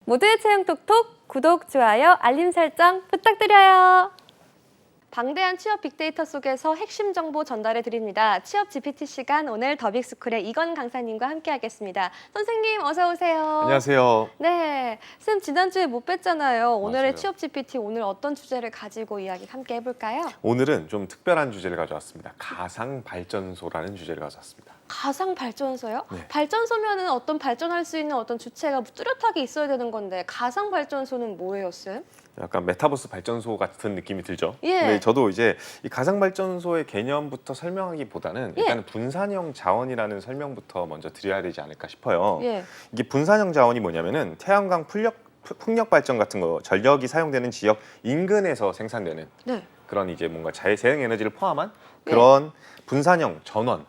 모두의 채용 톡톡 구독, 좋아요, 알림 설정 부탁드려요. 방대한 취업 빅데이터 속에서 핵심 정보 전달해 드립니다. 취업 GPT 시간, 오늘 더빅스쿨의 이건 강사님과 함께 하겠습니다. 선생님 어서 오세요. 안녕하세요. 네, 쌤 지난주에 못 뵀잖아요. 오늘의 맞아요. 취업 GPT 오늘 어떤 주제를 가지고 이야기 함께 해볼까요? 오늘은 좀 특별한 주제를 가져왔습니다. 가상 발전소라는 주제를 가져왔습니다. 가상 발전소요? 네. 발전소면은 어떤 발전할 수 있는 어떤 주체가 뚜렷하게 있어야 되는 건데 가상 발전소는 뭐예요, 쌤? 약간 메타버스 발전소 같은 느낌이 들죠. 예. 근데 저도 이제 이 가상 발전소의 개념부터 설명하기보다는 예. 일단은 분산형 자원이라는 설명부터 먼저 드려야 되지 않을까 싶어요. 예. 이게 분산형 자원이 뭐냐면은 태양광 풍력 발전 같은 거 전력이 사용되는 지역 인근에서 생산되는 네. 그런 이제 뭔가 재생 에너지를 포함한 예. 그런 분산형 전원.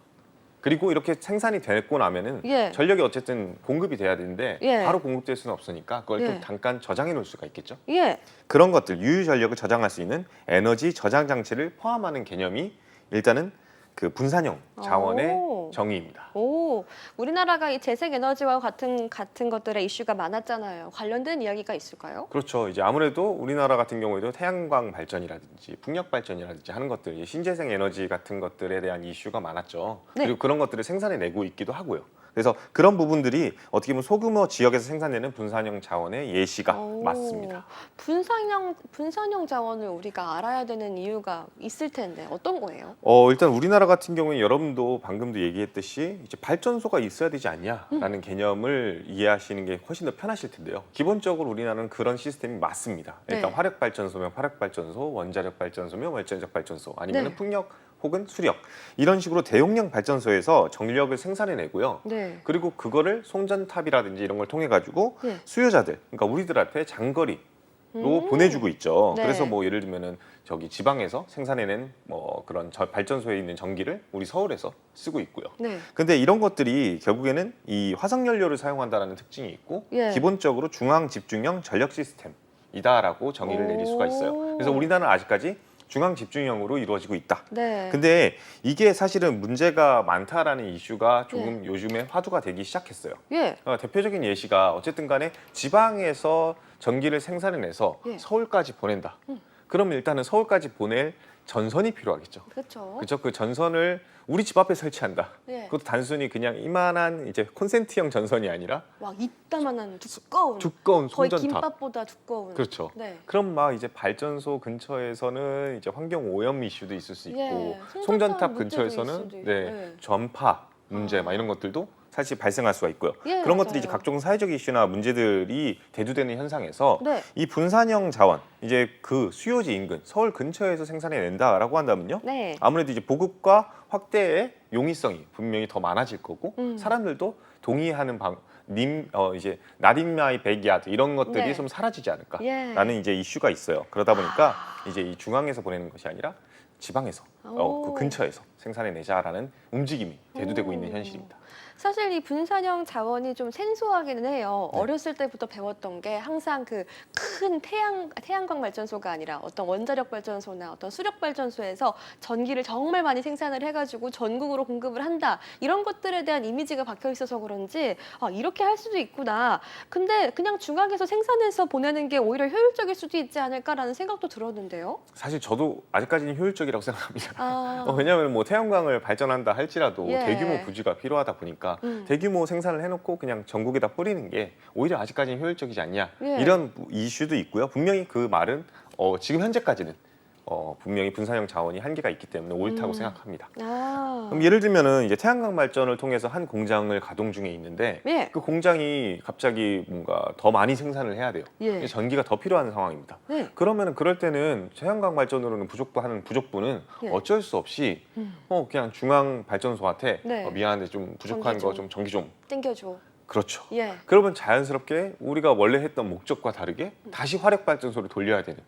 그리고 이렇게 생산이 됐고 나면은 예. 전력이 어쨌든 공급이 돼야 되는데 예. 바로 공급될 수는 없으니까 그걸 예. 좀 잠깐 저장해 놓을 수가 있겠죠. 예. 그런 것들 유유 전력을 저장할 수 있는 에너지 저장 장치를 포함하는 개념이 일단은 그 분산형 자원의 오. 정의입니다. 오, 우리나라가 이 재생 에너지와 같은 것들의 이슈가 많았잖아요. 관련된 이야기가 있을까요? 그렇죠. 이제 아무래도 우리나라 같은 경우에도 태양광 발전이라든지 풍력 발전이라든지 하는 것들, 이제 신재생 에너지 같은 것들에 대한 이슈가 많았죠. 네. 그리고 그런 것들을 생산해내고 있기도 하고요. 그래서 그런 부분들이 어떻게 보면 소규모 지역에서 생산되는 분산형 자원의 예시가 오, 맞습니다. 분산형 자원을 우리가 알아야 되는 이유가 있을 텐데 어떤 거예요? 일단 우리나라 같은 경우에 여러분도 방금도 얘기했듯이 이제 발전소가 있어야 되지 않냐라는 개념을 이해하시는 게 훨씬 더 편하실 텐데요. 기본적으로 우리나라는 그런 시스템이 맞습니다. 일단 네. 화력 발전소면 화력 발전소, 원자력 발전소면 원자력 발전소, 아니면 네. 풍력 혹은 수력 이런 식으로 대용량 발전소에서 전력을 생산해내고요. 네. 그리고 그거를 송전탑이라든지 이런 걸 통해 가지고 네. 수요자들, 그러니까 우리들한테 장거리로 보내주고 있죠. 네. 그래서 뭐 예를 들면은 저기 지방에서 생산해낸 뭐 그런 발전소에 있는 전기를 우리 서울에서 쓰고 있고요. 네. 근데 이런 것들이 결국에는 이 화석 연료를 사용한다는 특징이 있고 예. 기본적으로 중앙 집중형 전력 시스템이다라고 정의를 내릴 수가 있어요. 그래서 우리나라는 아직까지 중앙 집중형으로 이루어지고 있다. 네. 근데 이게 사실은 문제가 많다라는 이슈가 조금 요즘에 화두가 되기 시작했어요. 예. 대표적인 예시가 어쨌든 간에 지방에서 전기를 생산해내서 예. 서울까지 보낸다. 그러면 일단은 서울까지 보낼 전선이 필요하겠죠. 그렇죠. 그렇죠. 그 전선을 우리 집 앞에 설치한다. 예. 그것도 단순히 그냥 이만한 이제 콘센트형 전선이 아니라 막 이따만한 두꺼운 두꺼운 거의 송전탑. 김밥보다 두꺼운. 그렇죠. 네. 그럼 막 이제 발전소 근처에서는 이제 환경 오염 이슈도 있을 수 있고 예. 송전탑 문제도 있을 근처에서는 수도 있고. 네, 예. 전파 문제 막 이런 것들도 사실 발생할 수가 있고요. 예, 그런 것들이 맞아요. 이제 각종 사회적 이슈나 문제들이 대두되는 현상에서 네. 이 분산형 자원 이제 그 수요지 인근 서울 근처에서 생산해낸다라고 한다면요. 네. 아무래도 이제 보급과 확대의 용이성이 분명히 더 많아질 거고 사람들도 동의하는 이제 not in my backyard 이런 것들이 네. 좀 사라지지 예. 않을까라는 이제 이슈가 있어요. 그러다 보니까 이제 이 중앙에서 보내는 것이 아니라 지방에서 오. 그 근처에서 생산해내자라는 움직임이 대두되고 있는 현실입니다. 사실 이 분산형 자원이 좀 생소하기는 해요. 네. 어렸을 때부터 배웠던 게 항상 그 큰 태양광 발전소가 아니라 어떤 원자력 발전소나 어떤 수력 발전소에서 전기를 정말 많이 생산을 해가지고 전국으로 공급을 한다. 이런 것들에 대한 이미지가 박혀 있어서 그런지 이렇게 할 수도 있구나. 근데 그냥 중앙에서 생산해서 보내는 게 오히려 효율적일 수도 있지 않을까라는 생각도 들었는데요. 사실 저도 아직까지는 효율적이라고 생각합니다. 아, 왜냐하면 뭐 태양광을 발전한다 할지라도 예. 대규모 부지가 필요하다 보니까 대규모 생산을 해놓고 그냥 전국에다 뿌리는 게 오히려 아직까지는 효율적이지 않냐 예. 이런 이슈도 있고요. 분명히 그 말은 지금 현재까지는 분명히 분산형 자원이 한계가 있기 때문에 옳다고 생각합니다. 그럼 예를 들면은 이제 태양광 발전을 통해서 한 공장을 가동 중에 있는데 예. 그 공장이 갑자기 뭔가 더 많이 생산을 해야 돼요. 예. 전기가 더 필요한 상황입니다. 네. 그러면은 그럴 때는 태양광 발전으로는 부족분은 예. 어쩔 수 없이 그냥 중앙 발전소한테 네. 미안한데 좀 부족한 전기 거 좀. 좀 전기 좀 땡겨줘. 그렇죠. 예. 그러면 자연스럽게 우리가 원래 했던 목적과 다르게 다시 화력 발전소를 돌려야 되는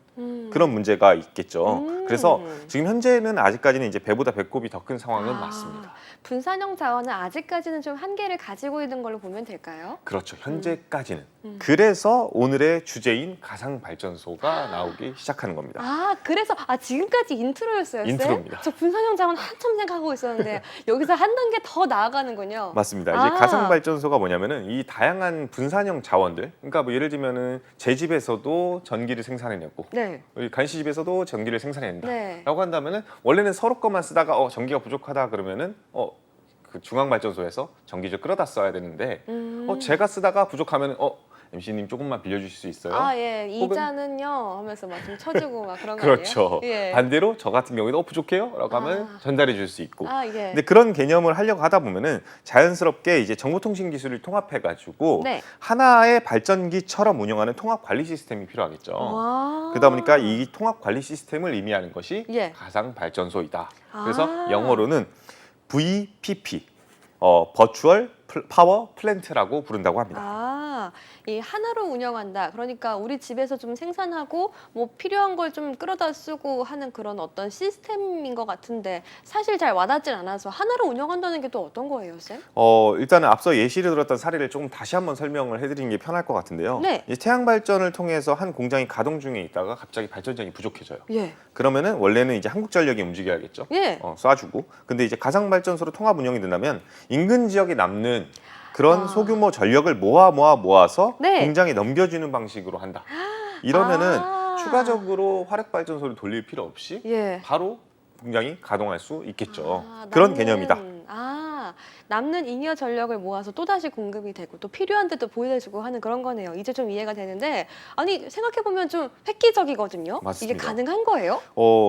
그런 문제가 있겠죠. 그래서 지금 현재는 아직까지는 이제 배보다 배꼽이 더 큰 상황은 맞습니다. 분산형 자원은 아직까지는 좀 한계를 가지고 있는 걸로 보면 될까요? 그렇죠. 현재까지는. 그래서 오늘의 주제인 가상발전소가 나오기 시작하는 겁니다. 아, 그래서 지금까지 인트로였어요, 쌤? 인트로입니다. 저 분산형 자원 한참 생각하고 있었는데 여기서 한 단계 더 나아가는군요. 맞습니다. 이제 가상발전소가 뭐냐면은 이 다양한 분산형 자원들, 그러니까 뭐 예를 들면은 제 집에서도 전기를 생산해내고, 네. 우리 간씨 집에서도 전기를 생산해낸다. 네. 라고 한다면은 원래는 서로 것만 쓰다가 전기가 부족하다 그러면은 그 중앙발전소에서 전기를 끌어다 써야 되는데 제가 쓰다가 부족하면은 MC님 조금만 빌려주실 수 있어요? 아, 예. 혹은- 이자는요 하면서 막 좀 쳐주고 막 그런 거 그렇죠. 아니에요? 예. 반대로 저 같은 경우에도 부족해요? 라고 하면 전달해 줄 수 있고. 아, 예. 근데 그런 개념을 하려고 하다 보면은 자연스럽게 이제 정보통신 기술을 통합해 가지고 네. 하나의 발전기처럼 운영하는 통합 관리 시스템이 필요하겠죠. 와. 그러다 보니까 이 통합 관리 시스템을 의미하는 것이 예. 가상 발전소이다. 그래서 아. 영어로는 VPP, 버추얼 파워 플랜트라고 부른다고 합니다. 이 하나로 운영한다. 그러니까 우리 집에서 좀 생산하고 뭐 필요한 걸 좀 끌어다 쓰고 하는 그런 어떤 시스템인 것 같은데 사실 잘 와닿진 않아서 하나로 운영한다는 게 또 어떤 거예요, 쌤? 일단은 앞서 예시를 들었던 사례를 조금 다시 한번 설명을 해드리는 게 편할 것 같은데요. 네. 이 태양 발전을 통해서 한 공장이 가동 중에 있다가 갑자기 발전량이 부족해져요. 예. 그러면은 원래는 이제 한국전력이 움직여야겠죠. 예. 쏴주고. 근데 이제 가상 발전소로 통합 운영이 된다면 인근 지역에 남는 그런 소규모 전력을 모아서 네. 공장에 넘겨주는 방식으로 한다. 이러면은 아. 추가적으로 화력 발전소를 돌릴 필요 없이 예. 바로 공장이 가동할 수 있겠죠. 그런 개념이다. 남는 잉여 전력을 모아서 또다시 공급이 되고 또 필요한 데도 보여주고 하는 그런 거네요. 이제 좀 이해가 되는데 아니 생각해보면 좀 획기적이거든요. 맞습니다. 이게 가능한 거예요?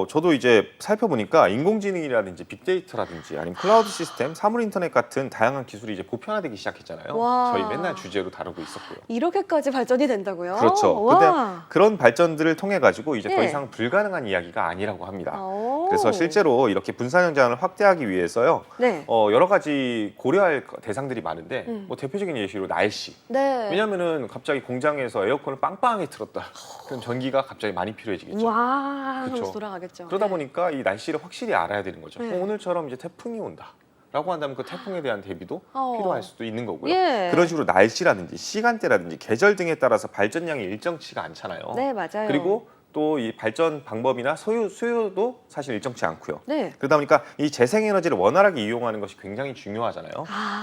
저도 이제 살펴보니까 인공지능이라든지 빅데이터라든지 아니면 클라우드 시스템, 사물 인터넷 같은 다양한 기술이 이제 보편화되기 시작했잖아요. 와. 저희 맨날 주제로 다루고 있었고요. 이렇게까지 발전이 된다고요? 그렇죠. 와. 근데 그런 발전들을 통해 가지고 이제 더 네. 이상 불가능한 이야기가 아니라고 합니다. 오. 그래서 실제로 이렇게 분산형 자원을 확대하기 위해서요. 네. 여러 가지 고려할 대상들이 많은데 뭐 대표적인 예시로 날씨. 네. 왜냐면은 갑자기 공장에서 에어컨을 빵빵하게 틀었다. 그럼 전기가 갑자기 많이 필요해지겠죠. 와, 그렇죠. 하면서 돌아가겠죠. 그러다 네. 보니까 이 날씨를 확실히 알아야 되는 거죠. 네. 오늘처럼 이제 태풍이 온다. 라고 한다면 그 태풍에 대한 대비도 어. 필요할 수도 있는 거고요. 예. 그런 식으로 날씨라든지 시간대라든지 계절 등에 따라서 발전량이 일정치가 않잖아요. 네, 맞아요. 그리고 또 이 발전 방법이나 수요도 사실 일정치 않고요. 네. 그러다 보니까 이 재생에너지를 원활하게 이용하는 것이 굉장히 중요하잖아요.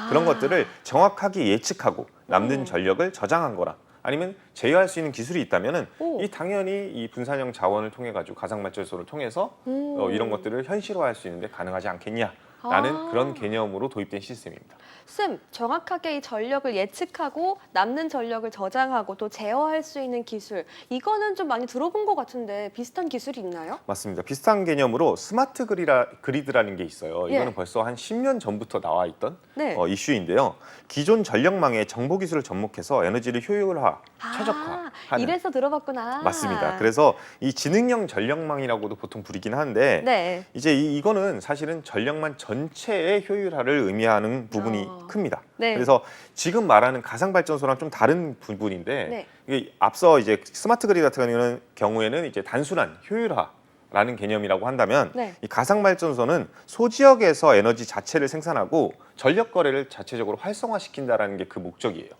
그런 것들을 정확하게 예측하고 남는 전력을 저장한 거나 아니면 제어할 수 있는 기술이 있다면은 오. 이 당연히 이 분산형 자원을 통해 가지고 가상발전소를 통해서 이런 것들을 현실화할 수 있는데 가능하지 않겠냐라는 그런 개념으로 도입된 시스템입니다. 쌤, 정확하게 이 전력을 예측하고 남는 전력을 저장하고 또 제어할 수 있는 기술 이거는 좀 많이 들어본 것 같은데 비슷한 기술이 있나요? 맞습니다. 비슷한 개념으로 스마트 그리드라는 게 있어요. 이거는 예. 벌써 한 10년 전부터 나와 있던 네. 이슈인데요. 기존 전력망에 정보 기술을 접목해서 에너지를 효율화, 최적화하는 이래서 들어봤구나. 맞습니다. 그래서 이 지능형 전력망이라고도 보통 부르긴 하는데 네. 이제 이거는 사실은 전력망 전체의 효율화를 의미하는 부분이 큽니다. 네. 그래서 지금 말하는 가상발전소랑 좀 다른 부분인데 네. 이게 앞서 이제 스마트 그리드 같은 경우에는 이제 단순한 효율화라는 개념이라고 한다면 네. 이 가상발전소는 소지역에서 에너지 자체를 생산하고 전력 거래를 자체적으로 활성화시킨다라는 게 그 목적이에요.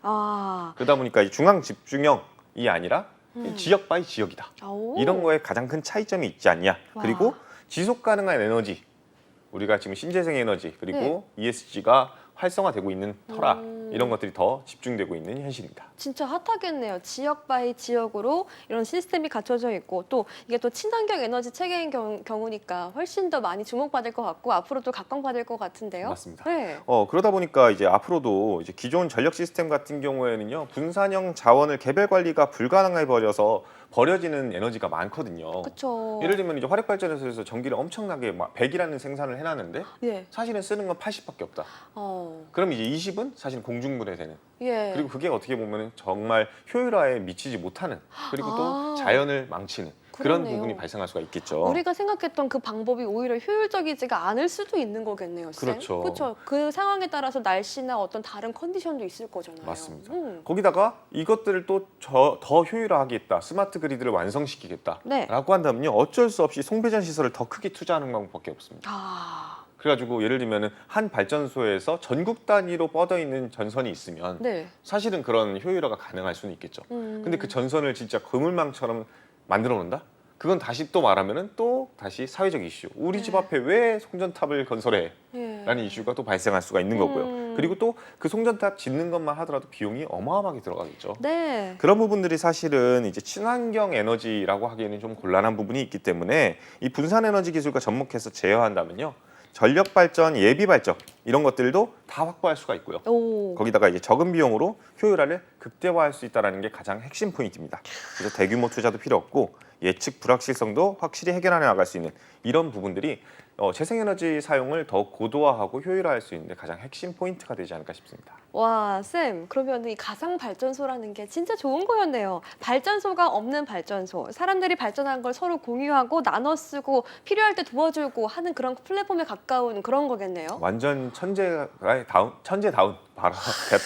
그러다 보니까 이 중앙 집중형이 아니라 지역 바이 지역이다. 오. 이런 거에 가장 큰 차이점이 있지 않냐. 와. 그리고 지속 가능한 에너지, 우리가 지금 신재생 에너지 그리고 ESG가 활성화되고 있는 터라 이런 것들이 더 집중되고 있는 현실입니다. 진짜 핫하겠네요. 지역 바이 지역으로 이런 시스템이 갖춰져 있고 또 이게 또 친환경 에너지 체계인 경우니까 훨씬 더 많이 주목받을 것 같고 앞으로도 각광받을 것 같은데요. 맞습니다. 네. 그러다 보니까 이제 앞으로도 이제 기존 전력 시스템 같은 경우에는요 분산형 자원을 개별 관리가 불가능해 버려서 버려지는 에너지가 많거든요. 그렇죠. 예를 들면 이제 화력 발전소에서 전기를 엄청나게 막 100이라는 생산을 해놨는데 예. 사실은 쓰는 건 80밖에 없다. 그럼 이제 20은 사실 공중분해되는. 예. 그리고 그게 어떻게 보면 정말 효율화에 미치지 못하는 그리고 또 자연을 망치는 그런 그러네요. 부분이 발생할 수가 있겠죠. 우리가 생각했던 그 방법이 오히려 효율적이지가 않을 수도 있는 거겠네요. 쌤? 그렇죠. 그렇죠. 그 상황에 따라서 날씨나 어떤 다른 컨디션도 있을 거잖아요. 맞습니다. 거기다가 이것들을 또 더 효율화하겠다, 스마트 그리드를 완성시키겠다라고 네. 한다면요 어쩔 수 없이 송배전 시설을 더 크게 투자하는 방법밖에 없습니다. 그래가지고 예를 들면은 한 발전소에서 전국 단위로 뻗어 있는 전선이 있으면 네. 사실은 그런 효율화가 가능할 수는 있겠죠. 근데 그 전선을 진짜 그물망처럼 만들어 놓는다? 그건 다시 또 말하면은 또 다시 사회적 이슈. 우리 집 앞에 왜 송전탑을 건설해? 예. 라는 이슈가 또 발생할 수가 있는 거고요. 그리고 또 그 송전탑 짓는 것만 하더라도 비용이 어마어마하게 들어가겠죠. 네. 그런 부분들이 사실은 이제 친환경 에너지라고 하기에는 좀 곤란한 부분이 있기 때문에 이 분산 에너지 기술과 접목해서 제어한다면요. 전력 발전, 예비 발전 이런 것들도 다 확보할 수가 있고요. 오. 거기다가 이제 적은 비용으로 효율화를 극대화할 수 있다는 게 가장 핵심 포인트입니다. 그래서 대규모 투자도 필요 없고 예측 불확실성도 확실히 해결해 나갈 수 있는 이런 부분들이 재생에너지 사용을 더 고도화하고 효율화할 수 있는 가장 핵심 포인트가 되지 않을까 싶습니다. 와, 쌤, 그러면 이 가상 발전소라는 게 진짜 좋은 거였네요. 발전소가 없는 발전소, 사람들이 발전한 걸 서로 공유하고 나눠 쓰고 필요할 때 도와주고 하는 그런 플랫폼에 가까운 그런 거겠네요. 완전 천재다운 바로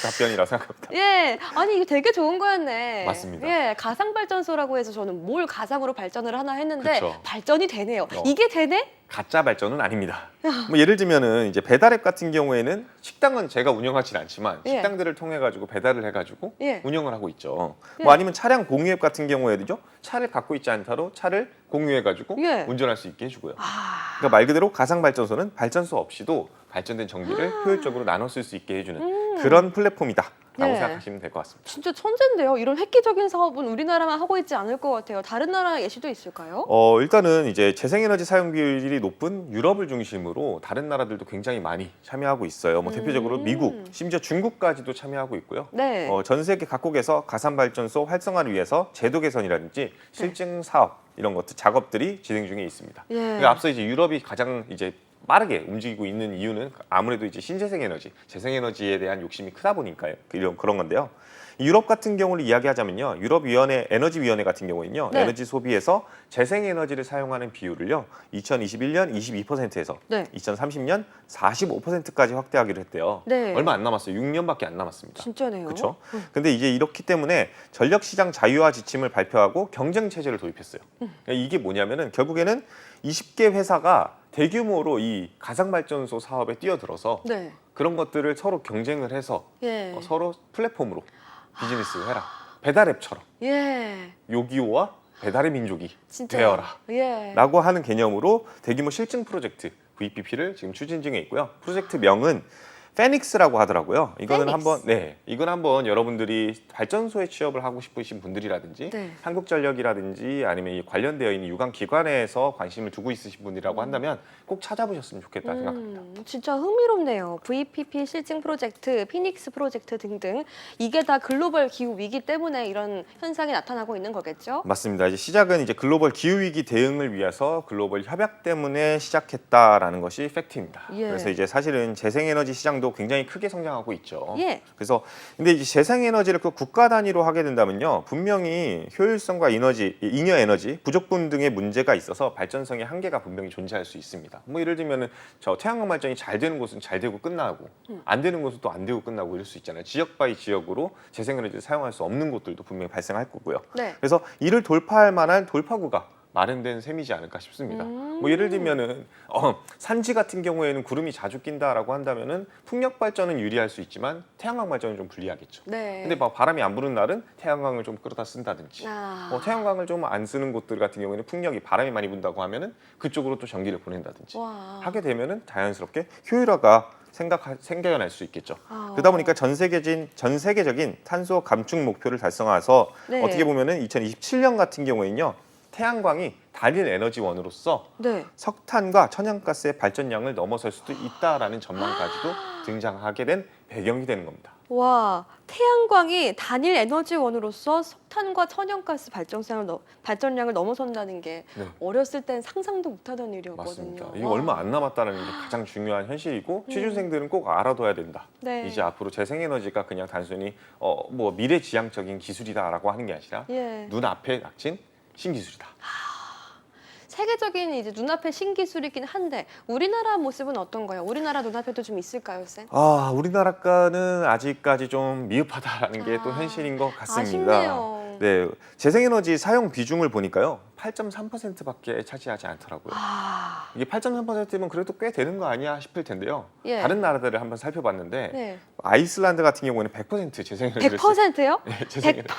답변이라고 생각합니다. 예, 아니 이게 되게 좋은 거였네. 맞습니다. 예, 가상 발전소라고 해서 저는 뭘 가상으로 발전을 하나 했는데 그쵸. 발전이 되네요. 이게 되네? 가짜 발전은 아닙니다. 뭐 예를 들면은 이제 배달앱 같은 경우에는 식당은 제가 운영하진 않지만 예. 식당들을 통해 가지고 배달을 해가지고 예. 운영을 하고 있죠. 예. 뭐 아니면 차량 공유 앱 같은 경우에도요. 차를 갖고 있지 않다도 차를 공유해 가지고 예. 운전할 수 있게 해주고요. 아, 그러니까 말 그대로 가상 발전소는 발전소 없이도 발전된 전기를 효율적으로 나눠 쓸 수 있게 해주는 그런 플랫폼이다라고 예. 생각하시면 될 것 같습니다. 진짜 천재인데요. 이런 획기적인 사업은 우리나라만 하고 있지 않을 것 같아요. 다른 나라 예시도 있을까요? 일단은 이제 재생에너지 사용 비율이 높은 유럽을 중심으로 다른 나라들도 굉장히 많이 참여하고 있어요. 뭐 대표적으로 미국, 심지어 중국까지도 참여하고 있고요. 네. 전 세계 각국에서 가상 발전소 활성화를 위해서 제도 개선이라든지 실증 사업 이런 것들 작업들이 진행 중에 있습니다. 예. 그러니까 앞서 이제 유럽이 가장 이제 빠르게 움직이고 있는 이유는 아무래도 이제 신재생 에너지, 재생 에너지에 대한 욕심이 크다 보니까요. 그런 건데요. 유럽 같은 경우를 이야기하자면요. 유럽위원회 에너지위원회 같은 경우는요. 네. 에너지 소비에서 재생 에너지를 사용하는 비율을요. 2021년 22%에서 네. 2030년 45%까지 확대하기로 했대요. 네. 얼마 안 남았어요. 6년밖에 안 남았습니다. 진짜네요. 그렇죠? 근데 이제 이렇기 때문에 전력 시장 자유화 지침을 발표하고 경쟁 체제를 도입했어요. 그러니까 이게 뭐냐면은 결국에는 20개 회사가 대규모로 이 가상 발전소 사업에 뛰어들어서 네. 그런 것들을 서로 경쟁을 해서 예. 서로 플랫폼으로 비즈니스를 해라. 배달앱처럼 예. 요기요와 배달의 민족이 진짜. 되어라. 예. 라고 하는 개념으로 대규모 실증 프로젝트 VPP를 지금 추진 중에 있고요. 프로젝트 명은 페닉스라고 하더라고요. 이거는 페닉스. 이건 한번 여러분들이 발전소에 취업을 하고 싶으신 분들이라든지 네. 한국전력이라든지 아니면 이 관련되어 있는 유관 기관에서 관심을 두고 있으신 분이라고 한다면 꼭 찾아보셨으면 좋겠다 생각합니다. 진짜 흥미롭네요. VPP 실증 프로젝트, 피닉스 프로젝트 등등 이게 다 글로벌 기후 위기 때문에 이런 현상이 나타나고 있는 거겠죠? 맞습니다. 이제 시작은 이제 글로벌 기후 위기 대응을 위해서 글로벌 협약 때문에 시작했다라는 것이 팩트입니다. 예. 그래서 이제 사실은 재생에너지 시장도 굉장히 크게 성장하고 있죠. 예. 그래서 근데 이제 재생에너지를 그 국가 단위로 하게 된다면요, 분명히 효율성과 잉여 에너지 부족분 등의 문제가 있어서 발전성의 한계가 분명히 존재할 수 있습니다. 뭐 예를 들면은 저 태양광 발전이 잘 되는 곳은 잘 되고 끝나고 안 되는 곳은 또 안 되고 끝나고 이럴 수 있잖아요. 지역 바이 지역으로 재생에너지를 사용할 수 없는 곳들도 분명히 발생할 거고요. 네. 그래서 이를 돌파할 만한 돌파구가 마련된 셈이지 않을까 싶습니다. 뭐 예를 들면은 산지 같은 경우에는 구름이 자주 낀다라고 한다면은 풍력 발전은 유리할 수 있지만 태양광 발전은 좀 불리하겠죠. 네. 근데 막 바람이 안 부는 날은 태양광을 좀 끌어다 쓴다든지, 태양광을 좀 안 쓰는 곳들 같은 경우에는 풍력이 바람이 많이 분다고 하면은 그쪽으로 또 전기를 보낸다든지 와. 하게 되면은 자연스럽게 효율화가 생겨날 수 있겠죠. 그러다 보니까 전 세계적인 탄소 감축 목표를 달성해서 네. 어떻게 보면은 2027년 같은 경우에는요. 태양광이 단일 에너지원으로서 네. 석탄과 천연가스의 발전량을 넘어설 수도 있다라는 전망까지도 등장하게 된 배경이 되는 겁니다. 와, 태양광이 단일 에너지원으로서 석탄과 천연가스 발전량을 넘어선다는 게 네. 어렸을 땐 상상도 못하던 일이었거든요. 맞습니다. 이거 와. 얼마 안 남았다는 게 가장 중요한 현실이고 취준생들은 꼭 알아둬야 된다. 네. 이제 앞으로 재생에너지가 그냥 단순히 뭐 미래지향적인 기술이다라고 하는 게 아니라 예. 눈앞에 닥친 신기술이다. 세계적인 이제 눈앞의 신기술이긴 한데 우리나라 모습은 어떤가요? 우리나라 눈앞에도 좀 있을까요, 쌤? 우리나라 거는 아직까지 좀 미흡하다라는 게 또 현실인 것 같습니다. 아쉽네요. 네, 재생에너지 사용 비중을 보니까요. 8.3%밖에 차지하지 않더라고요. 아, 이게 8.3%면 그래도 꽤 되는 거 아니야 싶을 텐데요. 예. 다른 나라들을 한번 살펴봤는데 네. 아이슬란드 같은 경우에는 100% 재생에너지를 100%요? 재생에너지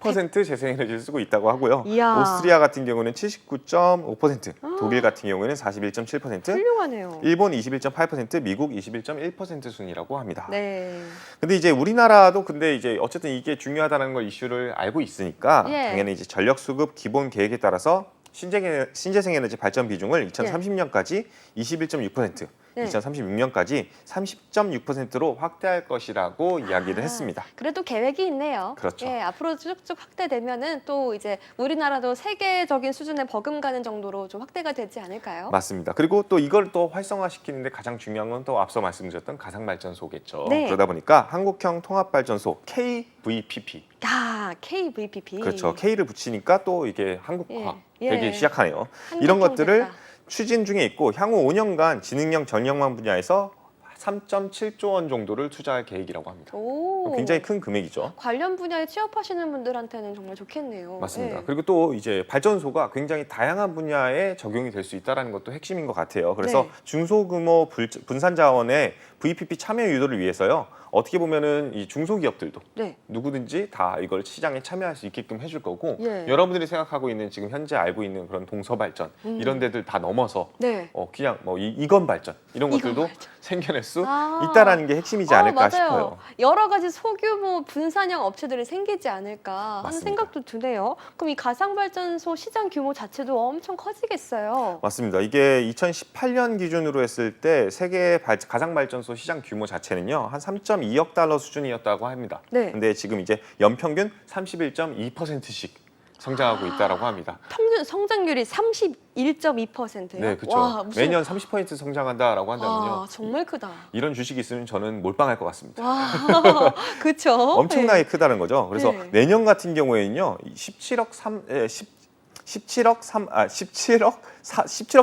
100% 재생에너지를 쓰고 있다고 하고요. 이야. 오스트리아 같은 경우는 79.5%, 독일 같은 경우에는 41.7%, 훌륭하네요. 일본 21.8%, 미국 21.1% 순이라고 합니다. 네. 근데 이제 우리나라도 근데 이제 어쨌든 이게 중요하다는 걸 이슈를 알고 있으니까 예. 당연히 이제 전력 수급 기본 계획에 따라서 신재생에너지 발전 비중을 2030년까지 21.6%, 네. 2036년까지 30.6%로 확대할 것이라고 이야기를 했습니다. 그래도 계획이 있네요. 그렇죠. 예, 앞으로 쭉쭉 확대되면은 또 이제 우리나라도 세계적인 수준에 버금가는 정도로 좀 확대가 되지 않을까요? 맞습니다. 그리고 또 이걸 또 활성화시키는데 가장 중요한 건 또 앞서 말씀드렸던 가상발전소겠죠. 네. 그러다 보니까 한국형 통합발전소 KVPP. 아, KVPP. 그렇죠. K를 붙이니까 또 이게 한국화 예. 되기 시작하네요. 한국형 이런 것들을 됐다. 추진 중에 있고 향후 5년간 지능형 전력망 분야에서 3.7조 원 정도를 투자할 계획이라고 합니다. 오. 굉장히 큰 금액이죠. 관련 분야에 취업하시는 분들한테는 정말 좋겠네요. 맞습니다. 예. 그리고 또 이제 발전소가 굉장히 다양한 분야에 적용이 될 수 있다는 것도 핵심인 것 같아요. 그래서 네. 중소규모 분산 자원의 VPP 참여 유도를 위해서요. 어떻게 보면은 이 중소기업들도 네. 누구든지 다 이걸 시장에 참여할 수 있게끔 해줄 거고 예. 여러분들이 생각하고 있는 지금 현재 알고 있는 그런 동서발전 이런 데들 다 넘어서 네. 그냥 뭐 이건 발전 이런 이건 것들도 발전. 생겨낼 수 아. 있다라는 게 핵심이지 않을까 맞아요. 싶어요. 여러 가지 소규모 분산형 업체들이 생기지 않을까 하는 맞습니다. 생각도 드네요. 그럼 이 가상발전소 시장 규모 자체도 엄청 커지겠어요. 맞습니다. 이게 2018년 기준으로 했을 때 세계 가상발전소 시장 규모 자체는요 한 3.2억 달러 수준이었다고 합니다. 네. 근데 지금 이제 연평균 31.2%씩 성장하고 있다라고 합니다. 평균 성장률이 31.2%예요. 네, 그렇죠. 와, 무슨 매년 30% 성장한다라고 한다면요. 와, 정말 크다. 이런 주식이 있으면 저는 몰빵할 것 같습니다. 와, 그렇죠. 엄청나게 크다는 거죠. 그래서 네. 내년 같은 경우에는요, 17억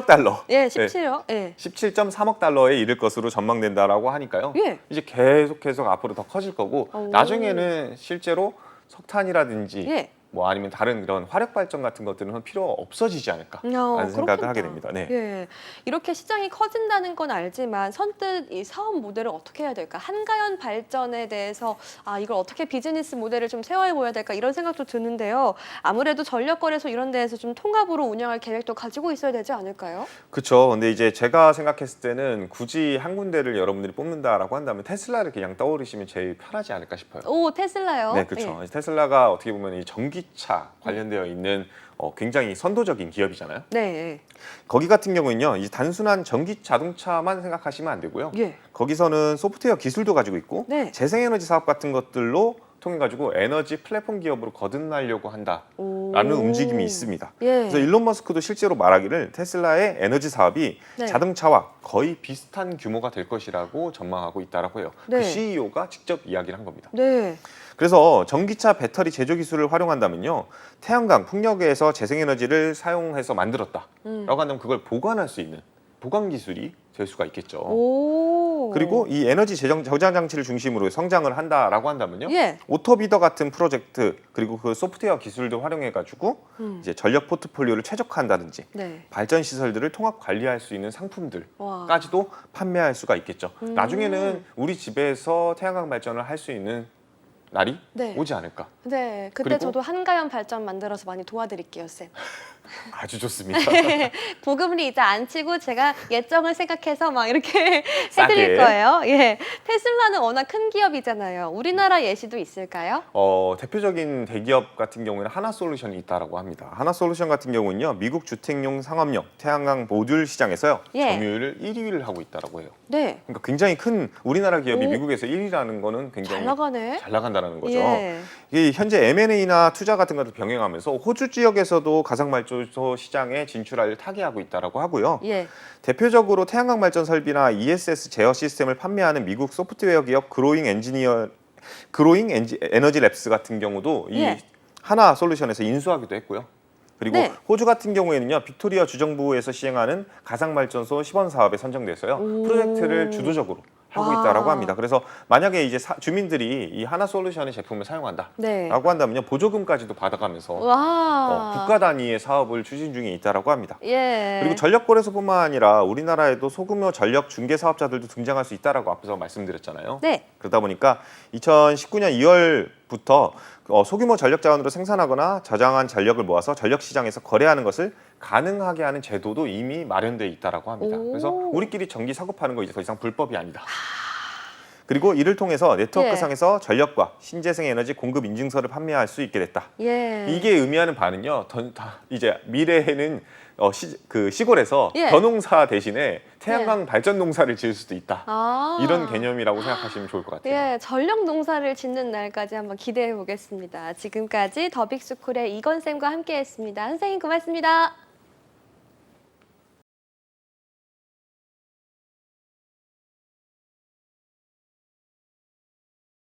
달러. 예, 17요. 예. 17.3억 달러에 이를 것으로 전망된다라고 하니까요. 예. 이제 계속 앞으로 더 커질 거고 오. 나중에는 실제로 석탄이라든지 예. 뭐 아니면 다른 이런 화력 발전 같은 것들은 필요 없어지지 않을까라는 생각을 그렇겠다. 하게 됩니다. 네. 예, 이렇게 시장이 커진다는 건 알지만 선뜻 이 사업 모델을 어떻게 해야 될까? 한가연 발전에 대해서 이걸 어떻게 비즈니스 모델을 좀 세워해 보여야 될까? 이런 생각도 드는데요. 아무래도 전력거래소 이런 데에서 좀 통합으로 운영할 계획도 가지고 있어야 되지 않을까요? 그렇죠. 근데 이제 제가 생각했을 때는 굳이 한 군데를 여러분들이 뽑는다라고 한다면 테슬라를 그냥 떠오르시면 제일 편하지 않을까 싶어요. 오, 테슬라요? 네, 그렇죠. 테슬라가 어떻게 보면 이 전기차 관련되어 있는 굉장히 선도적인 기업이잖아요. 네. 거기 같은 경우는요, 이 단순한 전기 자동차만 생각하시면 안 되고요. 예. 거기서는 소프트웨어 기술도 가지고 있고 네. 재생에너지 사업 같은 것들로 통해 가지고 에너지 플랫폼 기업으로 거듭나려고 한다라는 오. 움직임이 있습니다. 예. 그래서 일론 머스크도 실제로 말하기를 테슬라의 에너지 사업이 네. 자동차와 거의 비슷한 규모가 될 것이라고 전망하고 있다라고 해요. 네. 그 CEO가 직접 이야기를 한 겁니다. 네. 그래서 전기차 배터리 제조 기술을 활용한다면요, 태양광, 풍력에서 재생에너지를 사용해서 만들었다라고 한다면 그걸 보관할 수 있는 보관 기술이 될 수가 있겠죠. 오. 그리고 이 에너지 저장 장치를 중심으로 성장을 한다라고 한다면요, 예. 오토비더 같은 프로젝트 그리고 그 소프트웨어 기술도 활용해가지고 이제 전력 포트폴리오를 최적화한다든지 네. 발전 시설들을 통합 관리할 수 있는 상품들. 와. 까지도 판매할 수가 있겠죠. 나중에는 우리 집에서 태양광 발전을 할 수 있는 날이 네. 오지 않을까. 네. 그때 그리고- 저도 한가연 발전 만들어서 많이 도와드릴게요, 쌤. 아주 좋습니다. 보금리 이자 안 치고 제가 예정을 생각해서 막 이렇게 싸게. 해드릴 거예요. 예, 테슬라는 워낙 큰 기업이잖아요. 우리나라 예시도 있을까요? 대표적인 대기업 같은 경우에는 하나솔루션이 있다라고 합니다. 하나솔루션 같은 경우는요, 미국 주택용 상업용 태양광 모듈 시장에서요, 예. 점유율을 1위를 하고 있다라고 해요. 네. 그러니까 굉장히 큰 우리나라 기업이 오. 미국에서 1위라는 거는 굉장히 잘 나가네. 잘 나간다는 거죠. 예. 이 현재 M&A나 투자 같은 것을 병행하면서 호주 지역에서도 가상발전소 시장에 진출할 타개하고 있다라고 하고요. 예. 대표적으로 태양광 발전 설비나 ESS 제어 시스템을 판매하는 미국 소프트웨어 기업 그로잉 에너지 랩스 같은 경우도 이 예. 하나 솔루션에서 인수하기도 했고요. 그리고 네. 호주 같은 경우에는요, 빅토리아 주정부에서 시행하는 가상발전소 시범 사업에 선정돼서요, 오. 프로젝트를 주도적으로 하고 와. 있다라고 합니다. 그래서 만약에 이제 주민들이 이 하나솔루션의 제품을 사용한다라고 네. 한다면요, 보조금까지도 받아가면서 와. 국가 단위의 사업을 추진 중에 있다라고 합니다. 예. 그리고 전력거래소뿐만 아니라 우리나라에도 소규모 전력 중개 사업자들도 등장할 수 있다라고 앞서 말씀드렸잖아요. 네. 그러다 보니까 2019년 2월부터 소규모 전력 자원으로 생산하거나 저장한 전력을 모아서 전력 시장에서 거래하는 것을 가능하게 하는 제도도 이미 마련돼 있다라고 합니다. 오. 그래서 우리끼리 전기 사고 파는 거 이제 더 이상 불법이 아니다. 그리고 이를 통해서 네트워크상에서 전력과 신재생 에너지 공급 인증서를 판매할 수 있게 됐다. 예. 이게 의미하는 바는요, 이제 미래에는 시골에서 예. 벼농사 대신에 태양광 발전 농사를 지을 수도 있다. 아. 이런 개념이라고 생각하시면 좋을 것 같아요. 예, 전력 농사를 짓는 날까지 한번 기대해 보겠습니다. 지금까지 더빅스쿨의 이건쌤과 함께했습니다. 선생님 고맙습니다.